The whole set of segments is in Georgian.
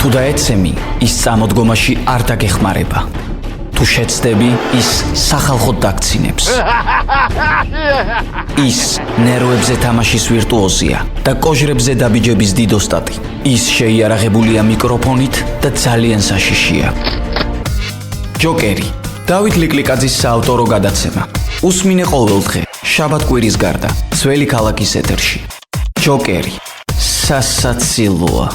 თუ დაეცემი, ის წამოდგომაში არ დაგეხმარება. თუ შეცდები, ის სახალხოდ დაგცინებს. ის ნერვებზე თამაშის ვირტუოზია და კოჟრებზე დაბიჯების დიდოსტატი. ის შეიარაღებულია მიკროფონით და ძალიან საშიშია. ჯოკერი. დავით ლიკლიკაძის საავტორო გადაცემა. უსმინე ყოველდღე, შაბათ-კვირის გარდა, ძველი ქალაქის ეთერში. ჯოკერი. სასაცილოა.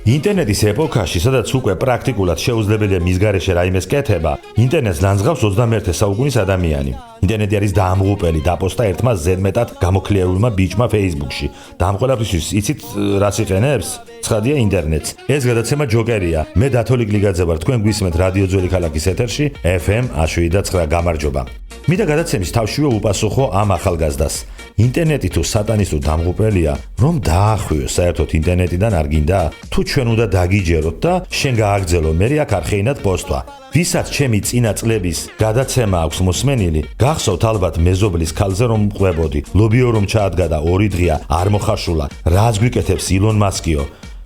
ინტერნეტის ეპოქაში, სადაც უკვე პრაქტიკულად შეუძლებელია მის გარეშე რაიმეს კეთება, ინტერნეტს ლანძღავს 21 საუკუნის ადამიანი. ინტერნეტი არის დაამღუპელი, დაპოსტა ერთმა ზედმეტად გამოქლიეულმა ბიჭმა Facebook-ში. და ამ ყველაფრისთვის იცით რას იყენებს? ცხადია ინტერნეტს. ეს გადაცემა ჯოკერია. მე დათო ლიკლიკაძე ვარ, თქვენ გვისმენთ რადიო ძველი ქალაქის ეთერში FM 107.9. გამარჯობა. მინდა გადაცემის თავშივე უპასუხო ამ ახალგაზრდას. ინტერნეტი თუ სატანისტო დამღუპელია, რომ დაახვიოს საერთოდ ინტერნეტიდან არ გინდა? თუ ჩვენ უნდა დაგიჯეროთ და შენ გააგრძელო, მე აქ არხეინად პოსტვა. ვისაც ჩემი წინა წლების გადაცემა აქვს მოსმენილი, გახსოვთ ალბათ მეზობლის ქალზე რომ ყვებოდი, ლობიო რომ ჩაადგა და 2 დღეა არ მოხარშულა, რაც გვიკეთებს ილონ მასკიო.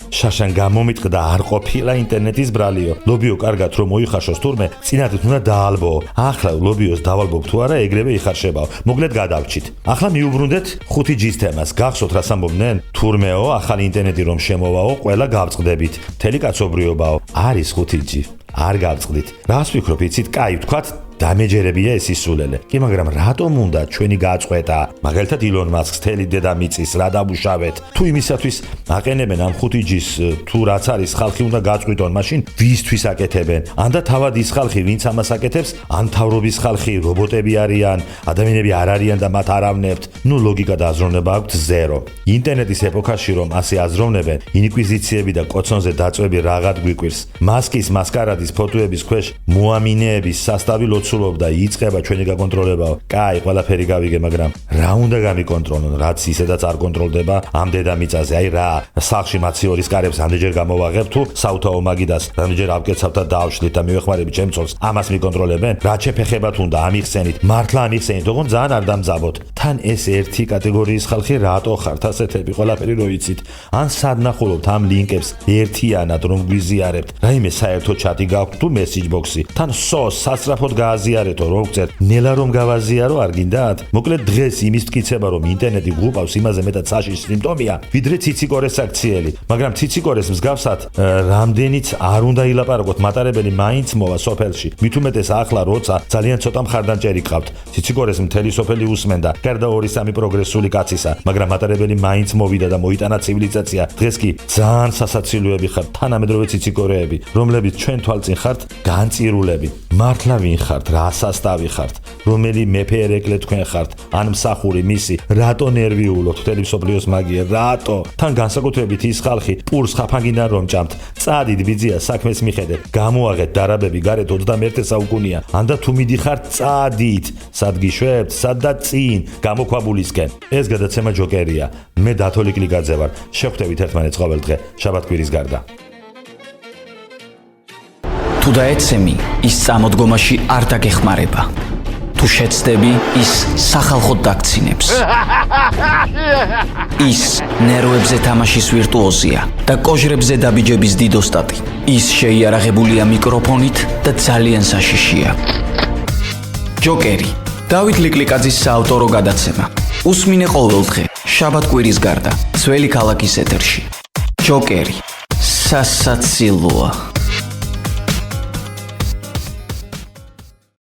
შაშან გამომიტყდა არ ყოფილა ინტერნეტის ბრალიო. ლობიო კარგად რომ მოიხარშოს თურმე, წინადად უნდა დაალბოო. ახლა ლობიოს დავალბობ თუ არა, ეგრევე იხარშებაო. მოკლედ გადავჭით. ახლა მიუბრუნდეთ 5G-ს თემას. გახსოვთ რას ამბობდნენ? თურმეო, ახალი ინტერნეტი რომ შემოვაო, ყველა გავწყდებით. მთელი კაცობრიობაო. არის 5G. არ გავწყდით. რას ვფიქრობ, იცით, კაი ვთქვათ, დამეჯერებია ეს ისულელე. კი, მაგრამ რატომ უნდა ჩვენი გაწყვეტა? მაგალითად ილონ მასკს თელი დედამიწის რა დამუშავეთ? თუ იმისათვის აყენებენ ამ 5G-ს, თუ რაც არის ხალხი უნდა გაწყვიტონ, მაშინ ვისთვის აკეთებენ? ან და თავად ის ხალხი, ვინც ამას აკეთებს, ან თავრობის ხალხი, რობოტები არიან, ადამიანები არ არიან და მათ არ ავნებთ? ნუ ლოგიკა და აზროვნება აქვთ ზერო. ინტერნეტის ეპოქაში რომ ასე აზროვნებენ, ინკვიზიციები და კოცონზე დაწვები რაღაც გვიკვირს. მასკის მასკარადის ფოტოების ქვეშ მოამინეების სასტავი ლოცულობდა, იწყება ჩვენი გაკონტროლებაო. კაი, ყველაფერი გავიგე, მაგრამ რა უნდა გამიკონტროლონ, რაც ისედაც არ კონტროლდება ამ დედამიწაზე? აი რა, სახლში მაციორის კარებს ამდენჯერ გამოვაღებ თუ საუთაო მაგიდას ამდენჯერ ავკეცავთ და დავშლით და მივეხმარებით ჩემ წოლს, ამას მიკონტროლებენ? რა შეფეხებათ უნდა ამიხსენით, მართლა ამიხსენით, ოღონ ძალიან არ დამძაბოთ. თან ეს ერთი კატეგორიის ხალხი რატო ხართ ასეთები, ყველაფერი რო იცით? ან სადნახულობთ ამ ლინკებს ერთიანად რომ გვიზიარებთ, რაიმე საერთო ჩატი გაქვთ თუ მესიჯ ბოქსი, თან სოს სასწრაფოდ გააზიარეთო, რომ გწერ, ნელა რომ გავაზიარო არ გინდათ? მოკლედ დღეს იმის მტკიცება რომ ინტერნეტი გრუპავს, იმაზე მეტად საშიშ სიმპტომია, ვიდრე ციციკორეს აქციელი. მაგრამ ციციკორეს მსგავსად რამდენიც არ უნდა ილაპარაკოთ, მატარებელი მაინც მოვა სოფელში. მით უმეტეს ახლა როცა ძალიან ცოტა მხარდამჭერი გყავთ. ციციკორეს მთელი სოფელი უსმენდა, გარდა 2-3 პროგრესული კაცისა, მაგრამ მატარებელი მაინც მოვიდა და მოიტანა ცივილიზაცია. დღეს კი ძალიან სასაცილოები ხართ, თანამედროვე ციციკორეები, რომლებიც ჩვენ თვალწინ ხართ განწირულები. მართლა ვინ ხართ? რა სასტავი ხართ? რომელი მეფე ერეკლე თქვენ ხართ? ან მსახური მისი? რატო ნერვიულობთ მთელი მსოფლიოს მაგიერ? რატო? თან განსაკუთრებით ის ხალხი პურს ხაფანგიდან რომ ჭამთ. წადით ბიძია, საქმეს მიხედეთ. გამოაღეთ დარაბები გარეთ 21 საუკუნია. ან და თუ მიდიხართ, წადით. სად გიშვებთ? სად და წინ? გამოქვაბულისკენ. ეს გადაცემა ჯოკერია. მე დათო ლიკლიკაძე ვარ. შევხვდებით ერთმანეთს ყოველ დღე, შაბათ-კვირის გარდა. თუ დაეცემი, ის წამოდგომაში არ დაგეხმარება. თუ შეცდები, ის სახალხოდ დაგცინებს. ის ნერვებზე თამაშის ვირტუოზია და კოჟრებზე დაბიჯების დიდოსტატი. ის შეიარაღებულია მიკროფონით და ძალიან საშიშია. ჯოკერი. დავით ლიკლიკაძის საავტორო გადაცემა. უსმინე ყოველდღე, შაბათ-კვირის გარდა, ძველი ქალაქის ეთერში. ჯოკერი. სასაცილოა.